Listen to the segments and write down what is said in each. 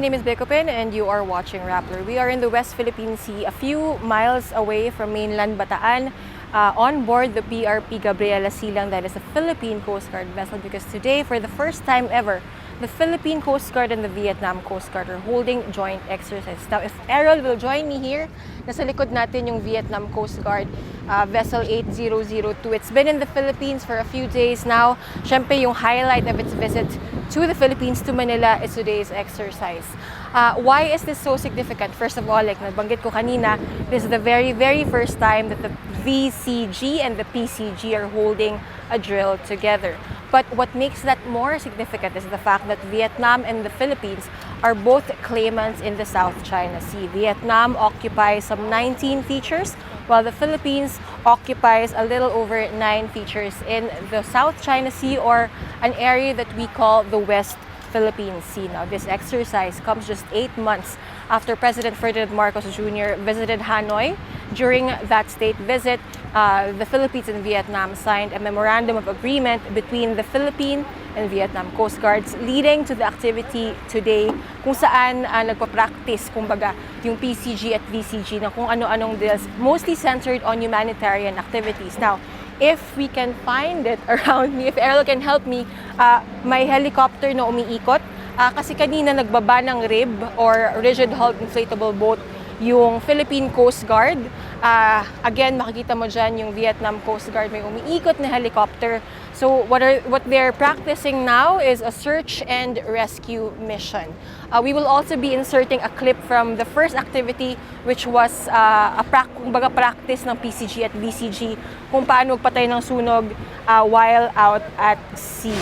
name is Bea Cupin and you are watching Rappler. We are in the West Philippine Sea, a few miles away from mainland Bataan, on board the BRP Gabriela Silang, that is a Philippine Coast Guard vessel, because today, for the first time ever, the Philippine Coast Guard and the Vietnam Coast Guard are holding joint exercise. Now, if Errol will join me here, nasa likod natin yung Vietnam Coast Guard vessel 8002. It's been in the Philippines for a few days now. Syempre, yung highlight of its visit to the Philippines, to Manila, is today's exercise. Why is this so significant? First of all, like nabanggit ko kanina, this is the very first time that the VCG and the PCG are holding a drill together. But what makes that more significant is the fact that Vietnam and the Philippines are both claimants in the South China Sea. Vietnam occupies some 19 features, while the Philippines occupies a little over 9 features in the South China Sea, or an area that we call the West Philippine Sea. Now, this exercise comes just 8 months after President Ferdinand Marcos Jr. visited Hanoi. During that state visit, the Philippines and Vietnam signed a memorandum of agreement between the Philippine and Vietnam Coast Guards, leading to the activity today kung saan nagpa-practice, kumbaga, yung PCG at VCG na kung ano-anong deals, mostly centered on humanitarian activities. Now, if we can find it around me, if Errol can help me, may helicopter na umiikot. Kasi kanina nagbaba ng rib or rigid hull inflatable boat yung Philippine Coast Guard. Again, makikita mo dyan yung Vietnam Coast Guard, may umiikot na helicopter. So what they're practicing now is a search and rescue mission. We will also be inserting a clip from the first activity, which was kumbaga practice ng PCG at VCG kung paano magpatay ng sunog while out at sea.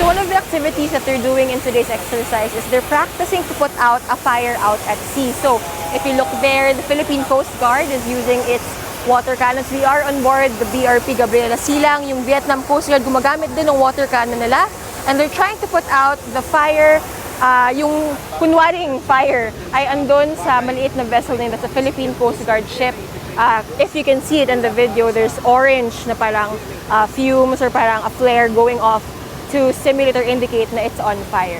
So one of the activities that they're doing in today's exercise is they're practicing to put out a fire out at sea. So if you look there, the Philippine Coast Guard is using its water cannons. We are on board the BRP Gabriela Silang. Yung Vietnam Coast Guard gumagamit din ng water cannon nila. And they're trying to put out the fire. Yung kunwaring fire ay andun sa maliit na vessel nila, that's a Philippine Coast Guard ship. If you can see it in the video, there's orange na parang fumes or parang a flare going off to simulate or indicate na it's on fire.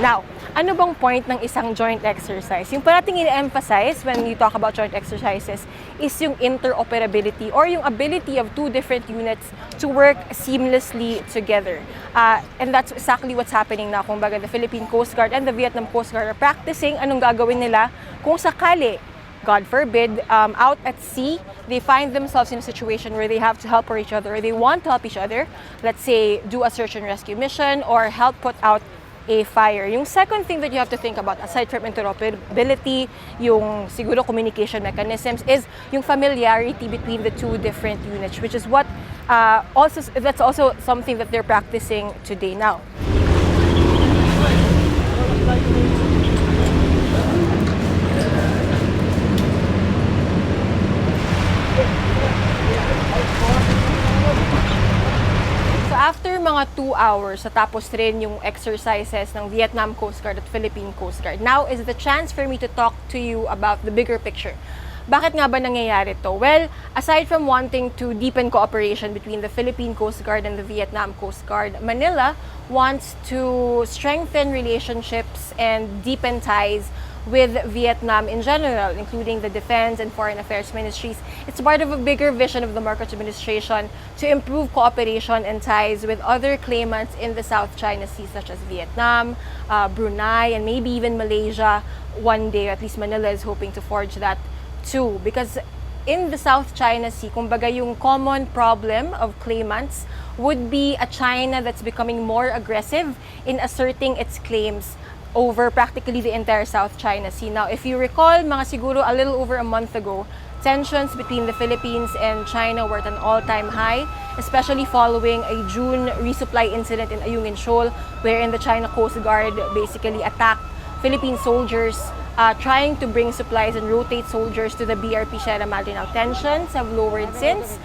Now, ano bang point ng isang joint exercise? Yung parating i-emphasize when you talk about joint exercises is yung interoperability, or yung ability of two different units to work seamlessly together. And that's exactly what's happening now. Kung baga, the Philippine Coast Guard and the Vietnam Coast Guard are practicing anong gagawin nila kung sakali, God forbid, out at sea, they find themselves in a situation where they have to help each other, or they want to help each other. Let's say, do a search and rescue mission or help put out a fire. Yung second thing that you have to think about, aside from interoperability, yung siguro communication mechanisms, is yung familiarity between the two different units, which is what that's also something that they're practicing today now. After mga 2 hours, tapos rin yung exercises ng Vietnam Coast Guard at Philippine Coast Guard, now is the chance for me to talk to you about the bigger picture. Bakit nga ba nangyayari to? Well, aside from wanting to deepen cooperation between the Philippine Coast Guard and the Vietnam Coast Guard, Manila wants to strengthen relationships and deepen ties with Vietnam in general, including the Defense and Foreign Affairs Ministries. It's part of a bigger vision of the Marcos administration to improve cooperation and ties with other claimants in the South China Sea, such as Vietnam, Brunei, and maybe even Malaysia one day. At least Manila is hoping to forge that too. Because in the South China Sea, kumbaga yung common problem of claimants would be a China that's becoming more aggressive in asserting its claims over practically the entire South China Sea. Now, if you recall, mga siguro a little over a month ago, tensions between the Philippines and China were at an all-time high, especially following a June resupply incident in Ayungin Shoal, wherein the China Coast Guard basically attacked Philippine soldiers trying to bring supplies and rotate soldiers to the BRP Sierra Madre. Now, tensions have lowered since.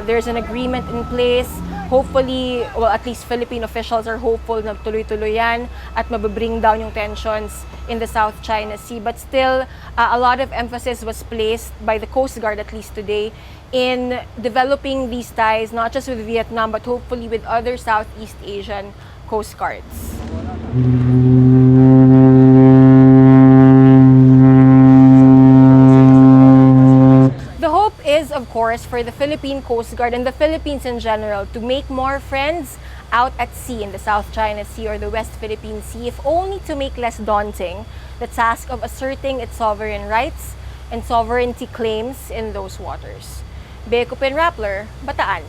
There's an agreement in place hopefully, well, at least Philippine officials are hopeful na tuloy-tuloy yan at mabibring down yung tensions in the South China Sea. But still, a lot of emphasis was placed by the Coast Guard, at least today, in developing these ties, not just with Vietnam, but hopefully with other Southeast Asian Coast Guards. The hope is, of course, for the Philippine Coast Guard and the Philippines in general to make more friends out at sea in the South China Sea or the West Philippine Sea, if only to make less daunting the task of asserting its sovereign rights and sovereignty claims in those waters. Bea Cupin, Rappler, Bataan.